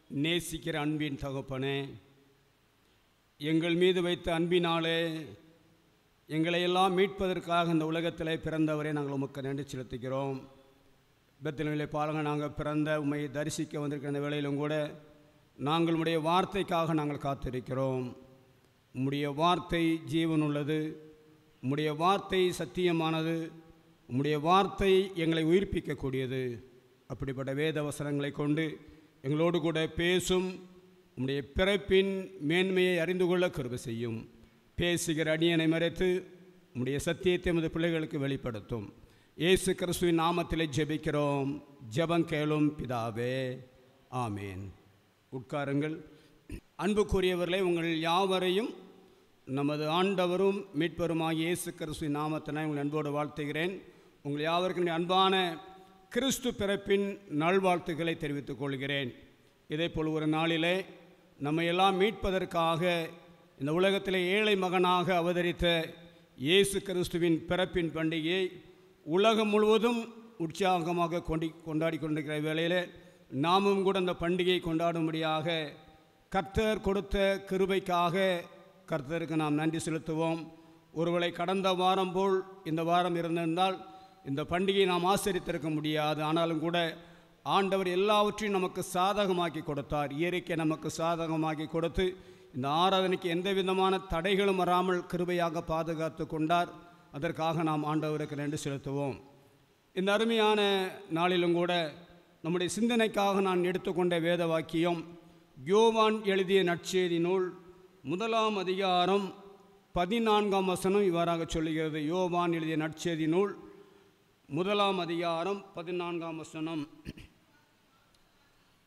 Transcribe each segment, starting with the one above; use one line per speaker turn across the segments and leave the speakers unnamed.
நேசிக்கிற அன்பின் தகப்பனே, எங்கள் மீது வைத்த அன்பினாலே எங்களை எல்லாம் மீட்பதற்காக இந்த உலகத்தில் பிறந்தவரை நாங்கள் உமக்கு நன்றி செலுத்துகிறோம். பெத்லகேமிலே பாருங்க, நாங்கள் பிறந்த உம்மை தரிசிக்க வந்திருக்கிற இந்த வேளையிலும் கூட நாங்கள் உம்முடைய வார்த்தைக்காக நாங்கள் காத்திருக்கிறோம். உம்முடைய வார்த்தை ஜீவன் உள்ளது, உம்முடைய வார்த்தை சத்தியமானது, உம்முடைய வார்த்தை எங்களை உயிர்ப்பிக்கக்கூடியது. அப்படிப்பட்ட வேத வசனங்களை கொண்டு எங்களோடு கூட பேசும். உம்முடைய பிறப்பின் மேன்மையை அறிந்து கொள்ள கிருபை செய்யும். பேசுகிற அடியனை மறைத்து உம்முடைய சத்தியத்தை எமது பிள்ளைகளுக்கு வெளிப்படுத்தும். இயேசு கிறிஸ்துவின் நாமத்திலே ஜெபிக்கிறோம். ஜெபம் கேளும் பிதாவே, ஆமேன். உட்காருங்கள். அன்புக்குரியவர்களே, உங்கள் யாவரையும் நமது ஆண்டவரும் மீட்பருமாகிய இயேசு கிறிஸ்துவின் நாமத்தினை உங்கள் அன்போடு வாழ்த்துகிறேன். உங்கள் யாவருக்கும் அன்பான கிறிஸ்து பிறப்பின் நல்வாழ்த்துக்களை தெரிவித்துக் கொள்கிறேன். இதேபோல் ஒரு நாளிலே நம்மையெல்லாம் மீட்பதற்காக இந்த உலகத்திலே ஏழை மகனாக அவதரித்த இயேசு கிறிஸ்துவின் பிறப்பின் பண்டிகையை உலகம் முழுவதும் உற்சாகமாக கொண்டாடி கொண்டிருக்கிற வேளையில் நாமும் கூட அந்த பண்டிகையை கொண்டாடும்படியாக கர்த்தர் கொடுத்த கிருபைக்காக கர்த்தருக்கு நாம் நன்றி செலுத்துவோம். ஒருவேளை கடந்த வாரம் போல் இந்த வாரம் இருந்திருந்தால் இந்த பண்டிகையை நாம் ஆசரித்திருக்க முடியாது. ஆனாலும் கூட ஆண்டவர் எல்லாவற்றையும் நமக்கு சாதகமாக்கி கொடுத்தார். இயற்கை நமக்கு சாதகமாக்கி கொடுத்து இந்த ஆராதனைக்கு எந்த விதமான தடைகளும் வராமல் கிருபையாக பாதுகாத்து கொண்டார். அதற்காக நாம் ஆண்டவருக்கு நன்றி செலுத்துவோம். இந்த அருமையான நாளிலும் கூட நம்முடைய சிந்தனைக்காக நான் எடுத்துக்கொண்ட வேத வாக்கியம் யோவான் எழுதிய நற்செய்தி நூல் 1ஆம் அதிகாரம் 14ஆம் வசனம் இவ்வாறாக சொல்லுகிறது. யோவான் எழுதிய நற்செய்தி நூல் 1ஆம் அதிகாரம் 14ஆம் வசனம்.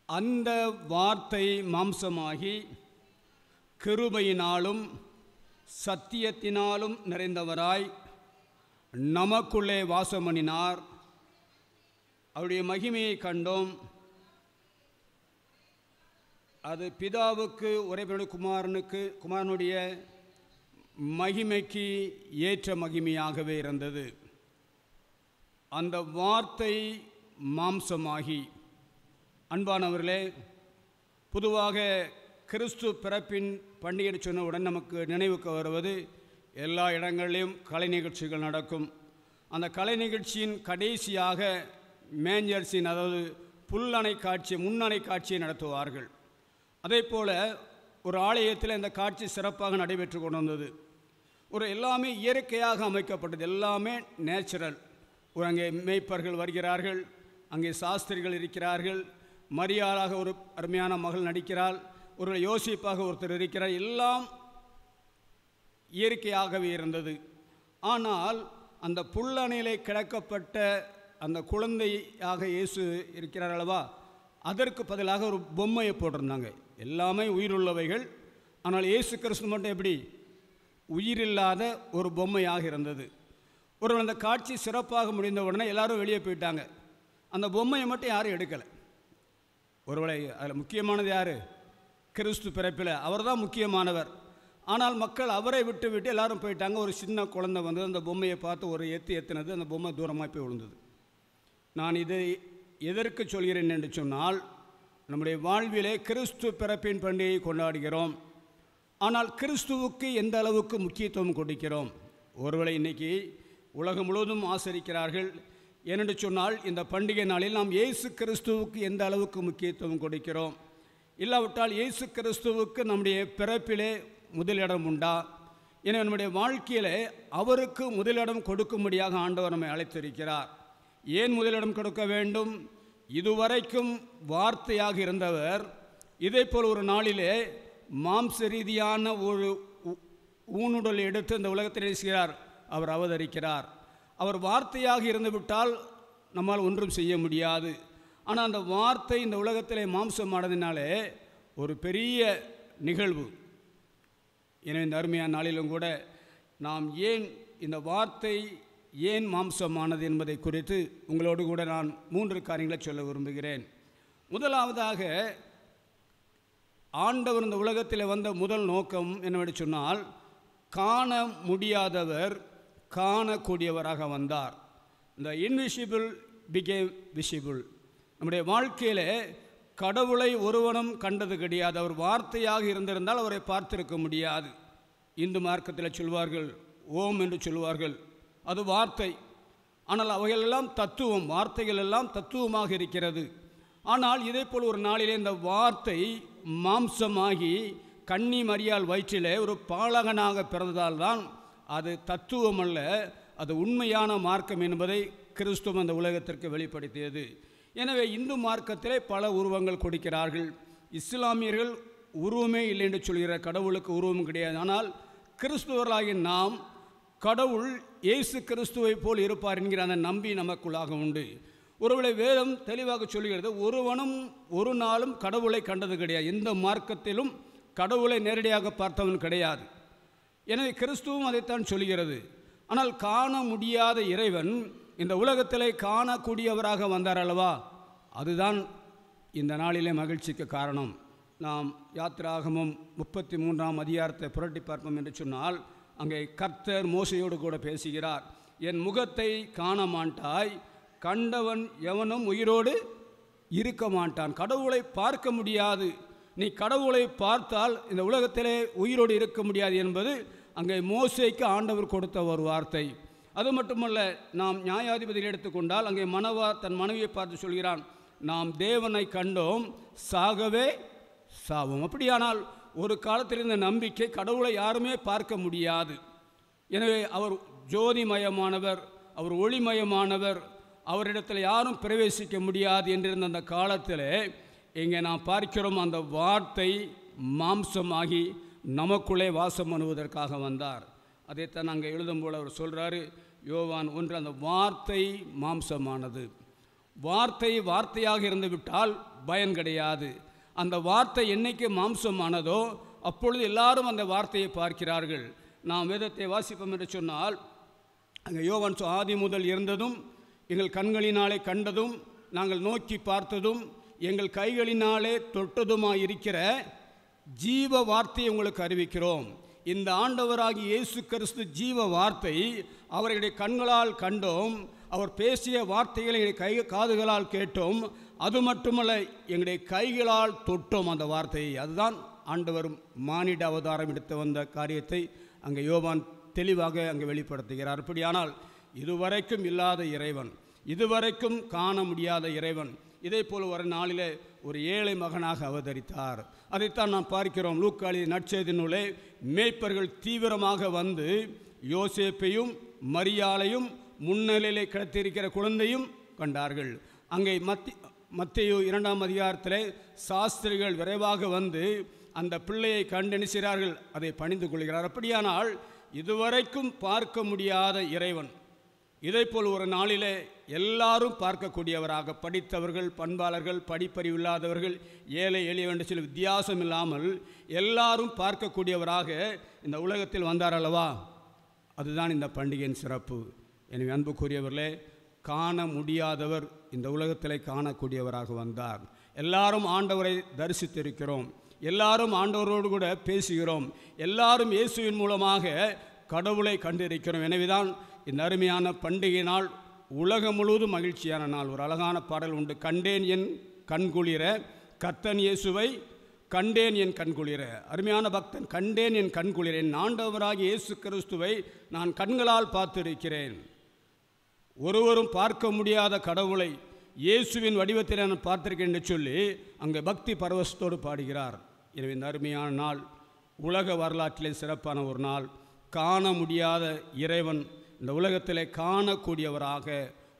அந்த வார்த்தை மாம்சமாகி கிருபையினாலும் சத்தியத்தினாலும் நிறைந்தவராய் நமக்குள்ளே வாசம் பண்ணினார். அவருடைய மகிமையை கண்டோம். அது பிதாவுக்கு ஒரே குமாரனுடைய மகிமைக்கு ஏற்ற மகிமையாகவே இருந்தது. அந்த வார்த்தை மாம்சமாகி, அன்பானவர்களே, பொதுவாக கிறிஸ்து பிறப்பின் பண்டிகை சொன்னவுடன் நமக்கு நினைவுக்கு வருவது எல்லா இடங்களிலும் கலை நிகழ்ச்சிகள் நடக்கும். அந்த கலை நிகழ்ச்சியின் கடைசியாக மேஞ்சர் சீன், அதாவது புல்லணை காட்சி, முன்னணை காட்சியை நடத்துவார்கள். அதே போல் ஒரு ஆலயத்தில் இந்த காட்சி சிறப்பாக நடைபெற்று கொண்டு வந்தது. எல்லாமே இயற்கையாக அமைக்கப்பட்டது, எல்லாமே நேச்சுரல். அங்கே மேய்ப்பர்கள் வருகிறார்கள், அங்கே சாஸ்திரிகள் இருக்கிறார்கள், மரியாதாக ஒரு அருமையான மகள் நடிக்கிறாள், ஒரு யோசிப்பாக ஒருத்தர் இருக்கிறார். எல்லாம் இயற்கையாகவே இருந்தது. ஆனால் அந்த புல்லணையிலே கிடக்கப்பட்ட அந்த குழந்தையாக இயேசு இருக்கிறார் அல்லவா, அதற்கு பதிலாக ஒரு பொம்மையை போட்டிருந்தாங்க. எல்லாமே உயிருள்ளவைகள், ஆனால் இயேசு கிறிஸ்து மட்டும் எப்படி உயிரில்லாத ஒரு பொம்மையாக இருந்தது. அந்த காட்சி சிறப்பாக முடிந்த உடனே எல்லாரும் வெளியே போயிட்டாங்க. அந்த பொம்மையை மட்டும் யாரும் எடுக்கலை. ஒருவேளை அதில் முக்கியமானது யார்? கிறிஸ்து பிறப்பில் அவர் தான் முக்கியமானவர். ஆனால் மக்கள் அவரை விட்டு எல்லாரும் போயிட்டாங்க. ஒரு சின்ன குழந்தை வந்து அந்த பொம்மையை பார்த்து ஒரு எத்தினது, அந்த பொம்மை தூரமாக போய் விழுந்தது. நான் இதை எதற்கு சொல்கிறேன் என்று சொன்னால், நம்முடைய வாழ்விலே கிறிஸ்து பிறப்பின் பண்டிகையை கொண்டாடுகிறோம். ஆனால் கிறிஸ்துவுக்கு எந்த அளவுக்கு முக்கியத்துவம் கொடுக்கிறோம்? ஒருவேளை இன்றைக்கி உலகம் முழுவதும் ஆசரிக்கிறார்கள். ஏனென்று சொன்னால், இந்த பண்டிகை நாளில் நாம் இயேசு கிறிஸ்துவுக்கு எந்த அளவுக்கு முக்கியத்துவம் கொடுக்கிறோம்? இல்லாவிட்டால் இயேசு கிறிஸ்துவுக்கு நம்முடைய பிறப்பிலே முதலிடம் உண்டா? என நம்முடைய வாழ்க்கையிலே அவருக்கு முதலிடம் கொடுக்கும்படியாக ஆண்டவர் நம்மை அழைத்திருக்கிறார். ஏன் முதலிடம் கொடுக்க வேண்டும்? இதுவரைக்கும் வார்த்தையாக இருந்தவர் இதேபோல் ஒரு நாளிலே மாம்ச ரீதியான ஒரு ஊனுடல் எடுத்து இந்த உலகத்தில் இருக்கிறார். அவர் அவதரிக்கிறார். அவர் வார்த்தையாக இருந்துவிட்டால் நம்மால் ஒன்றும் செய்ய முடியாது. ஆனால் அந்த வார்த்தை இந்த உலகத்திலே மாம்சமானதினாலே ஒரு பெரிய நிகழ்வு. எனவே இந்த அருமையான நாளிலும் கூட நாம் ஏன் இந்த வார்த்தை ஏன் மாம்சமானது என்பதை குறித்து உங்களோடு கூட நான் 3 காரியங்களை சொல்ல விரும்புகிறேன். முதலாவதாக, ஆண்டவர் இந்த உலகத்தில் வந்த முதல் நோக்கம் என்னவென்று சொன்னால், காண முடியாதவர் காணக்கூடியவராக வந்தார். இந்த இன்விசிபிள் பிகேம் விசிபிள். நம்முடைய வாழ்க்கையில் கடவுளை ஒருவனும் கண்டது கிடையாது. அவர் வார்த்தையாக இருந்திருந்தால் அவரை பார்த்திருக்க முடியாது. இந்து மார்க்கத்தில் சொல்வார்கள் ஓம் என்று சொல்வார்கள், அது வார்த்தை. ஆனால் அவைகளெல்லாம் தத்துவம், வார்த்தைகள் எல்லாம் தத்துவமாக இருக்கிறது. ஆனால் இதே போல் ஒரு நாளிலே இந்த வார்த்தை மாம்சமாகி கன்னி மரியாள் வயிற்றிலே ஒரு பாலகனாக பிறந்ததால் தான் அது தத்துவம் அல்ல, அது உண்மையான மார்க்கம் என்பதை கிறிஸ்துவம் அந்த உலகத்திற்கு வெளிப்படுத்தியது. எனவே இந்து மார்க்கத்திலே பல உருவங்கள் கொடுக்கிறார்கள். இஸ்லாமியர்கள் உருவமே இல்லை என்று சொல்கிற, கடவுளுக்கு உருவம் கிடையாது. ஆனால் கிறிஸ்துவர்களாகிய நாம் கடவுள் இயேசு கிறிஸ்துவை போல் இருப்பார் என்கிற அந்த நம்பி நமக்குள்ளாக உண்டு. ஒருவேளை வேதம் தெளிவாக சொல்கிறது, ஒருவனும் ஒரு நாளும் கடவுளை கண்டது கிடையாது. எந்த மார்க்கத்திலும் கடவுளை நேரடியாக பார்த்தவன் கிடையாது. எனவே கிறிஸ்துவும் அதைத்தான் சொல்கிறது. ஆனால் காண முடியாத இறைவன் இந்த உலகத்திலே காணக்கூடியவராக வந்தார் அல்லவா, அதுதான் இந்த நாளிலே மகிழ்ச்சிக்கு காரணம். நாம் யாத்திராகமம் 33ஆம் அதிகாரத்தை புரட்டி பார்ப்போம் என்று சொன்னால், அங்கே கர்த்தர் மோசையோடு கூட பேசுகிறார். என் முகத்தை காண மாட்டாய், கண்டவன் எவனும் உயிரோடு இருக்க மாட்டான். கடவுளை பார்க்க முடியாது. நீ கடவுளை பார்த்தால் இந்த உலகத்திலே உயிரோடு இருக்க முடியாது என்பது அங்கே மோசேக்கு ஆண்டவர் கொடுத்த ஒரு வார்த்தை. அது மட்டுமல்ல, நாம் நியாயாதிபதியில் எடுத்துக்கொண்டால் அங்கே மனவார் தன் மனைவியை பார்த்து சொல்கிறான், நாம் தேவனை கண்டோம், சாகவே சாவோம். அப்படியானால் ஒரு காலத்தில் இருந்த நம்பிக்கை கடவுளை யாருமே பார்க்க முடியாது. எனவே அவர் ஜோதிமயமானவர், அவர் ஒளிமயமானவர், அவரிடத்தில் யாரும் பிரவேசிக்க முடியாது என்றிருந்த அந்த காலத்தில் இங்கே நாம் பார்க்கிறோம், அந்த வார்த்தை மாம்சமாகி நமக்குள்ளே வாசம் பண்ணுவதற்காக வந்தார். அதைத்தான் அங்கே எழுதும் போல் அவர் சொல்கிறாரு, யோவான் 1, அந்த வார்த்தை மாம்சமானது. வார்த்தை வார்த்தையாக இருந்து விட்டால் பயன் கிடையாது. அந்த வார்த்தை என்னைக்கு மாம்சமானதோ அப்பொழுது எல்லாரும் அந்த வார்த்தையை பார்க்கிறார்கள். நாம் வேதத்தை வாசிப்போம் என்று சொன்னால், அங்கே யோவான் ஆதி முதல் இருந்ததும், எங்கள் கண்களினாலே கண்டதும், நாங்கள் நோக்கி பார்த்ததும், எங்கள் கைகளினாலே தொட்டதுமாக இருக்கிற ஜீவ வார்த்தையை உங்களுக்கு அறிவிக்கிறோம். இந்த ஆண்டவராகிய இயேசு கிறிஸ்து ஜீவ வார்த்தை, அவர்களுடைய கண்களால் கண்டோம், அவர் பேசிய வார்த்தைகளை எங்களுடைய காதுகளால் கேட்டோம், அது மட்டுமல்ல எங்களுடைய கைகளால் தொட்டோம் அந்த வார்த்தையை. அதுதான் ஆண்டவர் மானிட அவதாரம் எடுத்து வந்த காரியத்தை அங்கே யோவான் தெளிவாக அங்கே வெளிப்படுத்துகிறார். அப்படியானால் இதுவரைக்கும் இல்லாத இறைவன், இதுவரைக்கும் காண முடியாத இறைவன் இதே போல் ஒரு நாளிலே ஒரு ஏழை மகனாக அவதரித்தார். அதைத்தான் நாம் பார்க்கிறோம். லூக்காளி நற்செய்தி நூலே மேய்ப்பர்கள் தீவிரமாக வந்து யோசேப்பையும் மரியாளையும் முன்னிலையிலே கிடத்திருக்கிற குழந்தையும் கண்டார்கள். அங்கே மத்தேயு 2ஆம் அதிகாரத்திலே சாஸ்திரிகள் விரைவாக வந்து அந்த பிள்ளையை கண்டெனிக்கிறார்கள், அதை பணிந்து கொள்கிறார். அப்படியானால் இதுவரைக்கும் பார்க்க முடியாத இறைவன் இதைப்போல் ஒரு நாளிலே எல்லாரும் பார்க்கக்கூடியவராக, படித்தவர்கள், பண்பாளர்கள், படிப்பறிவில்லாதவர்கள், ஏழை எளிய என்று சொல்லி வித்தியாசம் இல்லாமல் எல்லாரும் பார்க்கக்கூடியவராக இந்த உலகத்தில் வந்தார் அல்லவா, அதுதான் இந்த பண்டிகையின் சிறப்பு. எனவே அன்புக்குரியவர்களே, காண முடியாதவர் இந்த உலகத்தில் காணக்கூடியவராக வந்தார். எல்லாரும் ஆண்டவரை தரிசித்திருக்கிறோம், எல்லாரும் ஆண்டவரோடு கூட பேசுகிறோம், எல்லாரும் இயேசுவின் மூலமாக கடவுளை கண்டிருக்கிறோம். எனவேதான் இந்த அருமையான பண்டிகை நாள் உலகம் முழுவதும் மகிழ்ச்சியான நாள். ஒரு அழகான பாடல் உண்டு, கண்டேன் என் கண்குளிர கர்த்தன் இயேசுவை கண்டேன் என் கண்குளிர. அருமையான பக்தன், கண்டேன் என் கண்குளிர, என் ஆண்டவராகிய இயேசு கிறிஸ்துவை நான் கண்களால் பார்த்திருக்கிறேன். ஒருவரும் பார்க்க முடியாத கடவுளை இயேசுவின் வடிவத்தில் நான் பார்த்திருக்கேன் என்று சொல்லி அங்கே பக்தி பரவசத்தோடு பாடுகிறார். எனவே இந்த அருமையான நாள் உலக வரலாற்றிலே சிறப்பான ஒரு நாள். காண முடியாத இறைவன் இந்த உலகத்திலே காணக்கூடியவராக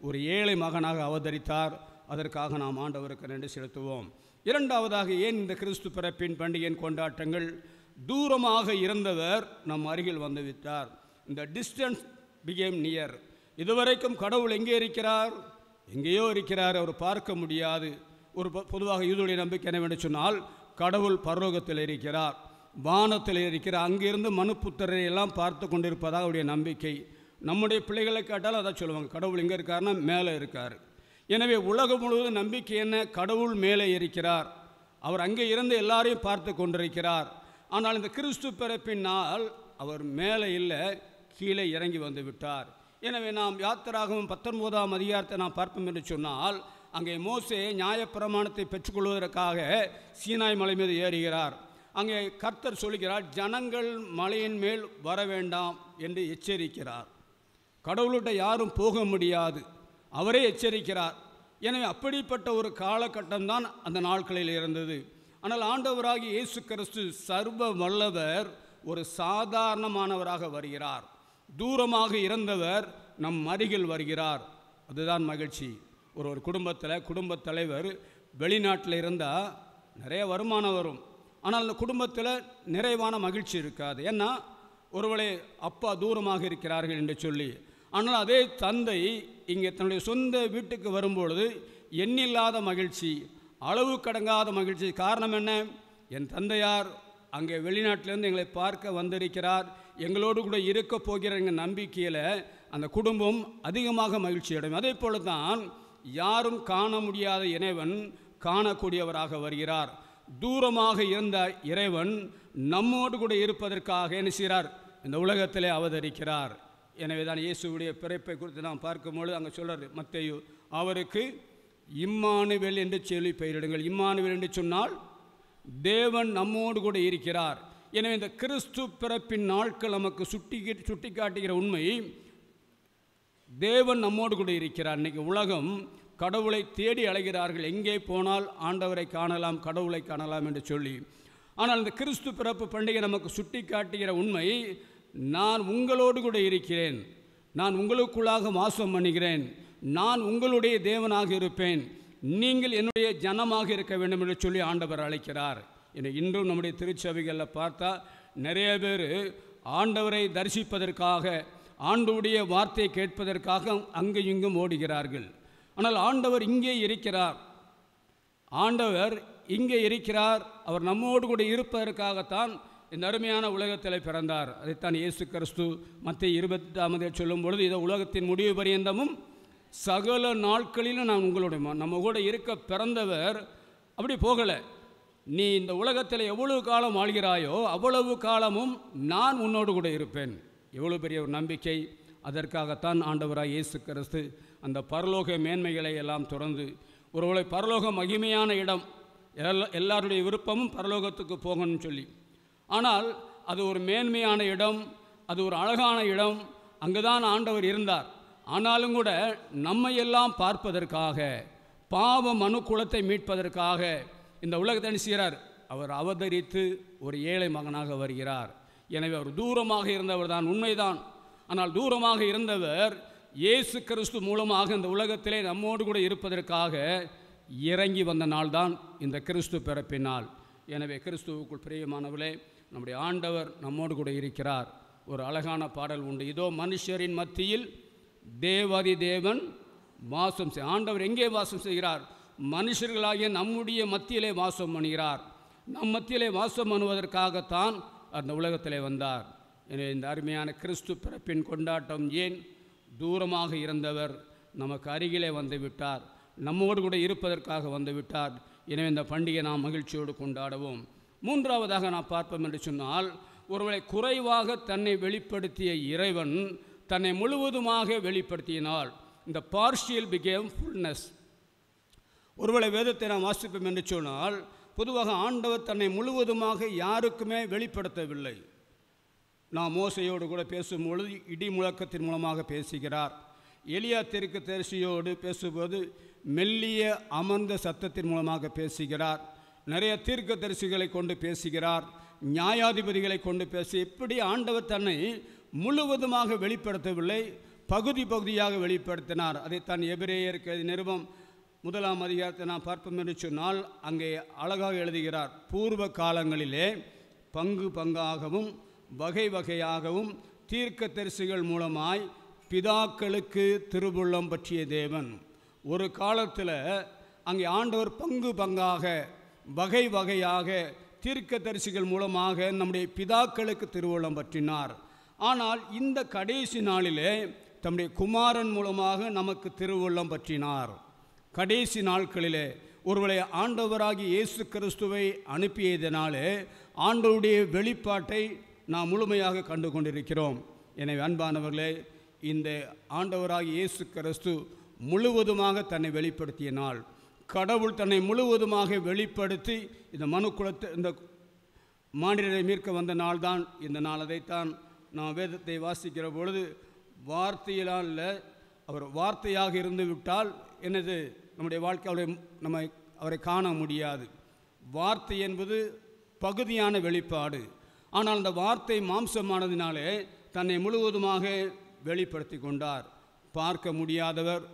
ஒரு ஏழை மகனாக அவதரித்தார். அதற்காக நாம் ஆண்டவருக்கு நன்றி செலுத்துவோம். இரண்டாவதாக, ஏன் இந்த கிறிஸ்து பிறப்பின் பண்டிகையின் கொண்டாட்டங்கள்? தூரமாக இருந்தவர் நம் அருகில் வந்துவிட்டார். இந்த டிஸ்டன்ஸ் பிகேம் நியர். இதுவரைக்கும் கடவுள் எங்கே இருக்கிறார்? எங்கேயோ இருக்கிறார், அவர் பார்க்க முடியாது. ஒரு பொதுவாக யூதருடைய நம்பிக்கை என்னவென்று சொன்னால், கடவுள் பரலோகத்தில் இருக்கிறார், வானத்தில் இருக்கிறார், அங்கிருந்து மனுப்புத்திரரை எல்லாம் பார்த்து கொண்டிருப்பதாக அவருடைய நம்பிக்கை. நம்முடைய பிள்ளைகளை கேட்டால் அதை சொல்லுவாங்க, கடவுள் எங்கே இருக்காருன்னா மேலே இருக்கார். எனவே உலகம் முழுவதும் நம்பிக்கை என்ன? கடவுள் மேலே இருக்கிறார், அவர் அங்கே இருந்து எல்லாரையும் பார்த்து கொண்டிருக்கிறார். ஆனால் இந்த கிறிஸ்து பிறப்பின் நாள் அவர் மேலே இல்லை, கீழே இறங்கி வந்து விட்டார். எனவே நாம் யாத்திராகமம் 19ஆம் அதிகாரத்தை நாம் பார்ப்போம் என்று சொன்னால், அங்கே மோசே நியாயப்பிரமாணத்தை பெற்றுக்கொள்வதற்காக சீனாய் மலை மீது ஏறுகிறார். அங்கே கர்த்தர் சொல்கிறார், ஜனங்கள் மலையின் மேல் வர வேண்டாம் என்று எச்சரிக்கிறார். கடவுள்கிட்ட யாரும் போக முடியாது, அவரே எச்சரிக்கிறார். எனவே அப்படிப்பட்ட ஒரு காலகட்டம்தான் அந்த நாட்களில் இருந்தது. ஆனால் ஆண்டவராகிய இயேசு கிறிஸ்து சர்வ வல்லவர் ஒரு சாதாரணமானவராக வருகிறார். தூரமாக இருந்தவர் நம் அருகில் வருகிறார். அதுதான் மகிழ்ச்சி. ஒரு குடும்பத்தில் குடும்பத் தலைவர் வெளிநாட்டில் இருந்தால் நிறைய வருமானம் வரும், ஆனால் அந்த குடும்பத்தில் நிறைவான மகிழ்ச்சி இருக்காது. ஏன்னா ஒருவேளை அப்பா தூரமாக இருக்கிறார்கள் என்று சொல்லி. ஆனால் அதே தந்தை இங்கே தன்னுடைய சொந்த வீட்டுக்கு வரும்பொழுது எண்ணில்லாத மகிழ்ச்சி, அளவு கடங்காத மகிழ்ச்சி. காரணம் என்ன? என் தந்தையார் அங்கே வெளிநாட்டிலேருந்து எங்களை பார்க்க வந்திருக்கிறார், எங்களோடு கூட இருக்க போகிற எங்கள் நம்பிக்கையில் அந்த குடும்பம் அதிகமாக மகிழ்ச்சி அடையும். அதே போல தான் யாரும் காண முடியாத இறைவன் காணக்கூடியவராக வருகிறார். தூரமாக இருந்த இறைவன் நம்மோடு கூட இருப்பதற்காக என்ன செய்கிறார்? இந்த உலகத்திலே அவதரிக்கிறார். எனவே தான் இயேசுடைய பிறப்பை குறித்து நாம் பார்க்கும்பொழுது அங்கே சொல்கிறார் மத்தேயு, அவருக்கு இம்மானுவேல் என்று சொல்லி பெயரிடுங்கள். இம்மானுவேல் என்று சொன்னால் தேவன் நம்மோடு கூட இருக்கிறார். எனவே இந்த கிறிஸ்து பிறப்பின் நாட்கள் நமக்கு சுட்டி காட்டுகிற உண்மை, தேவன் நம்மோடு கூட இருக்கிறார். இன்றைக்கி உலகம் கடவுளை தேடி அலைகிறார்கள், எங்கே போனால் ஆண்டவரை காணலாம், கடவுளை காணலாம் என்று சொல்லி. ஆனால் இந்த கிறிஸ்து பிறப்பு பண்டிகை நமக்கு சுட்டி காட்டுகிற உண்மை, நான் உங்களோடு கூட இருக்கிறேன், நான் உங்களுக்குள்ளாக வாசம் பண்ணுகிறேன், நான் உங்களுடைய தேவனாக இருப்பேன், நீங்கள் என்னுடைய ஜனமாக இருக்க வேண்டும் என்று சொல்லி ஆண்டவர் அழைக்கிறார். இன்றும் நம்முடைய திருச்சபைகளில் பார்த்தா நிறைய பேர் ஆண்டவரை தரிசிப்பதற்காக, ஆண்டவருடைய வார்த்தையை கேட்பதற்காக அங்கும் இங்கும் ஓடுகிறார்கள். ஆனால் ஆண்டவர் இங்கே இருக்கிறார், ஆண்டவர் இங்கே இருக்கிறார். அவர் நம்மோடு கூட இருப்பதற்காகத்தான் இந்த அருமையான உலகத்தில் பிறந்தார். அதைத்தான் இயேசு கிறிஸ்து மத்தேயு 28 சொல்லும் பொழுது, இதை உலகத்தின் முடிவு பரியந்தமும் சகல நாட்களிலும் நான் உங்களுடைய நம்ம கூட இருக்க பிறந்தவர். அப்படி போகலை, நீ இந்த உலகத்தில் எவ்வளவு காலம் வாழ்கிறாயோ அவ்வளவு காலமும் நான் உன்னோடு கூட இருப்பேன். எவ்வளோ பெரிய ஒரு நம்பிக்கை! அதற்காகத்தான் ஆண்டவராக இயேசு கிறிஸ்து அந்த பரலோக மேன்மைகளை எல்லாம் தொடர்ந்து, ஒருவேளை பரலோக மகிமையான இடம், எல்லாருடைய விருப்பமும் பரலோகத்துக்கு போகணும்னு சொல்லி. ஆனால் அது ஒரு மேன்மையான இடம், அது ஒரு அழகான இடம், அங்கு தான் ஆண்டவர் இருந்தார். ஆனாலும் கூட நம்மையெல்லாம் பார்ப்பதற்காக, பாவ மனு குலத்தை மீட்பதற்காக இந்த உலகத்தை செய்கிறார். அவர் அவதரித்து ஒரு ஏழை மகனாக வருகிறார். எனவே அவர் தூரமாக இருந்தவர் தான், உண்மைதான். ஆனால் தூரமாக இருந்தவர் இயேசு கிறிஸ்து மூலமாக இந்த உலகத்திலே நம்மோடு கூட இருப்பதற்காக இறங்கி வந்த நாள் தான் இந்த கிறிஸ்து பிறப்பின் நாள். எனவே கிறிஸ்துவுக்குள் பிரியமானவர்களே, நம்முடைய ஆண்டவர் நம்மோடு கூட இருக்கிறார். ஒரு அழகான பாடல் உண்டு, இதோ மனுஷரின் மத்தியில் தேவாதி தேவன் வாசம் ஆண்டவர் எங்கே வாசம் செய்கிறார்? மனுஷர்களாகிய நம்முடைய மத்தியிலே வாசம் பண்ணுகிறார். நம் மத்தியிலே வாசம் பண்ணுவதற்காகத்தான் அந்த உலகத்திலே வந்தார். எனவே இந்த அருமையான கிறிஸ்து பிறப்பின் கொண்டாட்டம் ஏன்? தூரமாக இருந்தவர் நமக்கு அருகிலே வந்து விட்டார், நம்மோடு கூட இருப்பதற்காக வந்து விட்டார். எனவே இந்த பண்டிகை நாம் மகிழ்ச்சியோடு கொண்டாடுவோம். மூன்றாவதாக நாம் பார்ப்போம் என்று சொன்னால், ஒருவேளை குறைவாக தன்னை வெளிப்படுத்திய இறைவன் தன்னை முழுவதுமாக வெளிப்படுத்தினால், இந்த பார்ஷியல் பிகேம் ஃபுல்னஸ். ஒருவேளை வேதத்தை நாம் வாசிப்போம் என்று சொன்னால், பொதுவாக ஆண்டவர் தன்னை முழுவதுமாக யாருக்குமே வெளிப்படுத்தவில்லை. நாம் மோசையோடு கூட பேசும்பொழுது இடி முழக்கத்தின் மூலமாக பேசுகிறார். எலியா தீர்க்கதரிசியோடு பேசும்போது மெல்லிய அமர்ந்த சத்தத்தின் மூலமாக பேசுகிறார். நிறைய தீர்க்கதரிசிகளை கொண்டு பேசுகிறார், நியாயாதிபதிகளை கொண்டு பேசி, இப்படி ஆண்டவர் தன்னை முழுவதுமாக வெளிப்படுத்தவில்லை, பகுதி பகுதியாக வெளிப்படுத்தினார். அதைத்தான் எபிரேயருக்கு நிருபம் 1 அதிகாரத்தை நாம் பார்ப்போம் என்று சொன்னால், அங்கே அழகாக எழுதுகிறார், பூர்வ காலங்களிலே பங்கு பங்காகவும் வகை வகையாகவும் தீர்க்கதரிசிகள் மூலமாய் பிதாக்களுக்கு திருவுள்ளம் பற்றிய தேவன். ஒரு காலத்தில் அங்கே ஆண்டவர் பங்கு பங்காக வகை வகையாக தீர்க்கதரிசிகள் மூலமாக நம்முடைய பிதாக்களுக்கு திருவுள்ளம் பற்றினார். ஆனால் இந்த கடைசி நாளிலே தம்முடைய குமாரன் மூலமாக நமக்கு திருவுள்ளம் பற்றினார். கடைசி நாட்களிலே ஒருவேளை ஆண்டவராகி இயேசு கிறிஸ்துவை அனுப்பியதனாலே ஆண்டவருடைய வெளிப்பாட்டை நாம் முழுமையாக கண்டு கொண்டிருக்கிறோம். எனவே அன்பானவர்களே, இந்த ஆண்டவராகி இயேசு கிறிஸ்து முழுவதுமாக தன்னை வெளிப்படுத்திய நாள். கடவுள் தன்னை முழுவதுமாக வெளிப்படுத்தி இந்த மனுக்குலத்தை, இந்த மானிடரை மீட்க வந்த நாள் தான் இந்த நாள். அதைத்தான் நாம் வேதத்தை வாசிக்கிற பொழுது வார்த்தையிலால் இல்லை, அவர் வார்த்தையாக இருந்து விட்டால் என்னது, நம்முடைய வாழ்க்கை அவரை காண முடியாது. வார்த்தை என்பது பகுதியான வெளிப்பாடு. ஆனால் அந்த வார்த்தை மாம்சமானதினாலே தன்னை முழுவதுமாக வெளிப்படுத்தி கொண்டார். பார்க்க முடியாதவர்,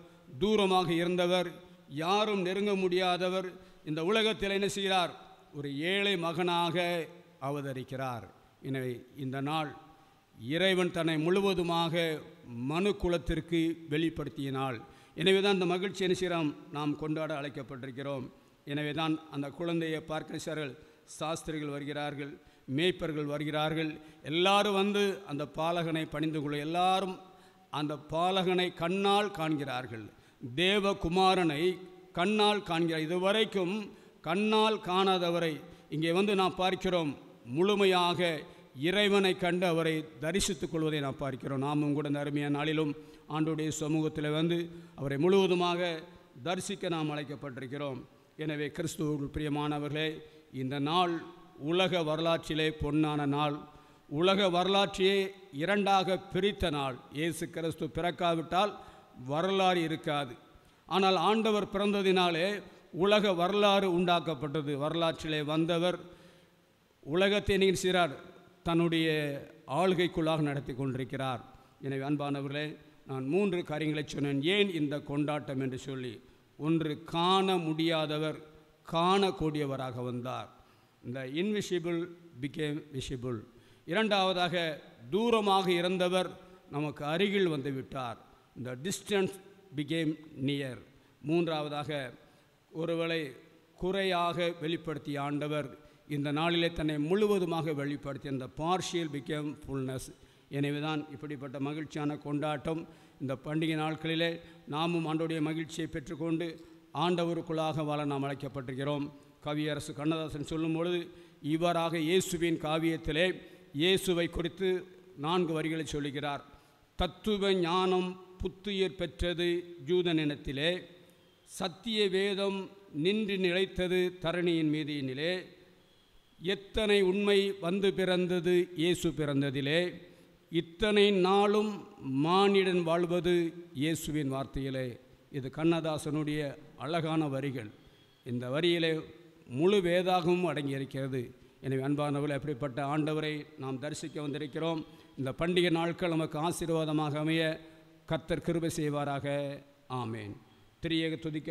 தூரமாக இருந்தவர், யாரும் நெருங்க முடியாதவர் இந்த உலகத்தில் என்ன செய்கிறார்? ஒரு ஏழை மகனாக அவதரிக்கிறார். எனவே இந்த நாள் இறைவன் தன்னை முழுவதுமாக மனு குலத்திற்கு வெளிப்படுத்திய நாள். எனவே தான் இந்த மகிழ்ச்சி என்ன செய்கிறோம், நாம் கொண்டாட அழைக்கப்பட்டிருக்கிறோம். எனவே தான் அந்த குழந்தையை பார்க்கிறீர்கள், சாஸ்திரிகள் வருகிறார்கள், மேய்ப்பர்கள் வருகிறார்கள், எல்லாரும் வந்து அந்த பாலகனை பணிந்து கொள்ள, எல்லாரும் அந்த பாலகனை கண்ணால் காண்கிறார்கள், தேவகுமாரனை கண்ணால் காண்கிறார். இதுவரைக்கும் கண்ணால் காணாதவரை இங்கே வந்து நாம் பார்க்கிறோம். முழுமையாக இறைவனை கண்டு அவரை தரிசித்துக் கொள்வதை நாம் பார்க்கிறோம். நாமும் கூட இந்த அருமையான நாளிலும் ஆண்டவருடைய சமூகத்தில் வந்து அவரை முழுவதுமாக தரிசிக்க நாம் அழைக்கப்பட்டிருக்கிறோம். எனவே கிறிஸ்துவுக்குள் பிரியமானவர்களே, இந்த நாள் உலக வரலாற்றிலே பொன்னான நாள். உலக வரலாற்றையே இரண்டாக பிரித்த நாள். இயேசு கிறிஸ்து பிறக்காவிட்டால் வரலாறு இருக்காது. ஆனால் ஆண்டவர் பிறந்ததினாலே உலக வரலாறு உண்டாக்கப்பட்டது. வரலாற்றிலே வந்தவர் உலகத்தை நிகழ்ச்சிறார், தன்னுடைய ஆளுகைக்குள்ளாக நடத்தி கொண்டிருக்கிறார். எனவே அன்பானவர்களே, நான் 3 காரியங்களை சொன்னேன். ஏன் இந்த கொண்டாட்டம் என்று சொல்லி, ஒன்று, காண முடியாதவர் காணக்கூடியவராக வந்தார். இந்த இன்விசிபிள் பிகேம் விசிபிள். இரண்டாவதாக, தூரமாக இருந்தவர் நமக்கு அருகில் வந்து விட்டார். இந்த டிஸ்டன்ஸ் பிகேம் நியர். மூன்றாவதாக, ஒருவேளை குறையாக வெளிப்படுத்திய ஆண்டவர் இந்த நாளிலே தன்னை முழுவதுமாக வெளிப்படுத்திய இந்த பார்ஷியல் பிகேம் ஃபுல்னஸ். எனவே தான் இப்படிப்பட்ட மகிழ்ச்சியான கொண்டாட்டம். இந்த பண்டிகை நாட்களிலே நாமும் ஆண்டவருடைய மகிழ்ச்சியை பெற்றுக்கொண்டு ஆண்டவருக்குள்ளாக வாழ நாம் அழைக்கப்பட்டிருக்கிறோம். கவியரசு கண்ணதாசன் சொல்லும் பொழுது இவ்வாறாக இயேசுவின் காவியத்திலே இயேசுவை குறித்து 4 வரிகளை சொல்லுகிறார். தத்துவ ஞானம் புத்துயிர் பெற்றது யூதனினத்திலே, சத்திய வேதம் நின்று நிலைத்தது தரணியின் மீதியினிலே, எத்தனை உண்மை வந்து பிறந்தது இயேசு பிறந்ததிலே, இத்தனை நாளும் மானிடன் வாழ்வது இயேசுவின் வார்த்தையிலே. இது கண்ணதாசனுடைய அழகான வரிகள். இந்த வரியிலே முழு வேதாகமும் அடங்கியிருக்கிறது. எனவே அன்பானவர்கள், அப்படிப்பட்ட ஆண்டவரை நாம் தரிசிக்க வந்திருக்கிறோம். இந்த பண்டிகை நாட்கள் நமக்கு ஆசீர்வாதமாக அமைய கர்த்தர் கிருபை செய்வாராக. ஆமேன். திரியேக துதிக்க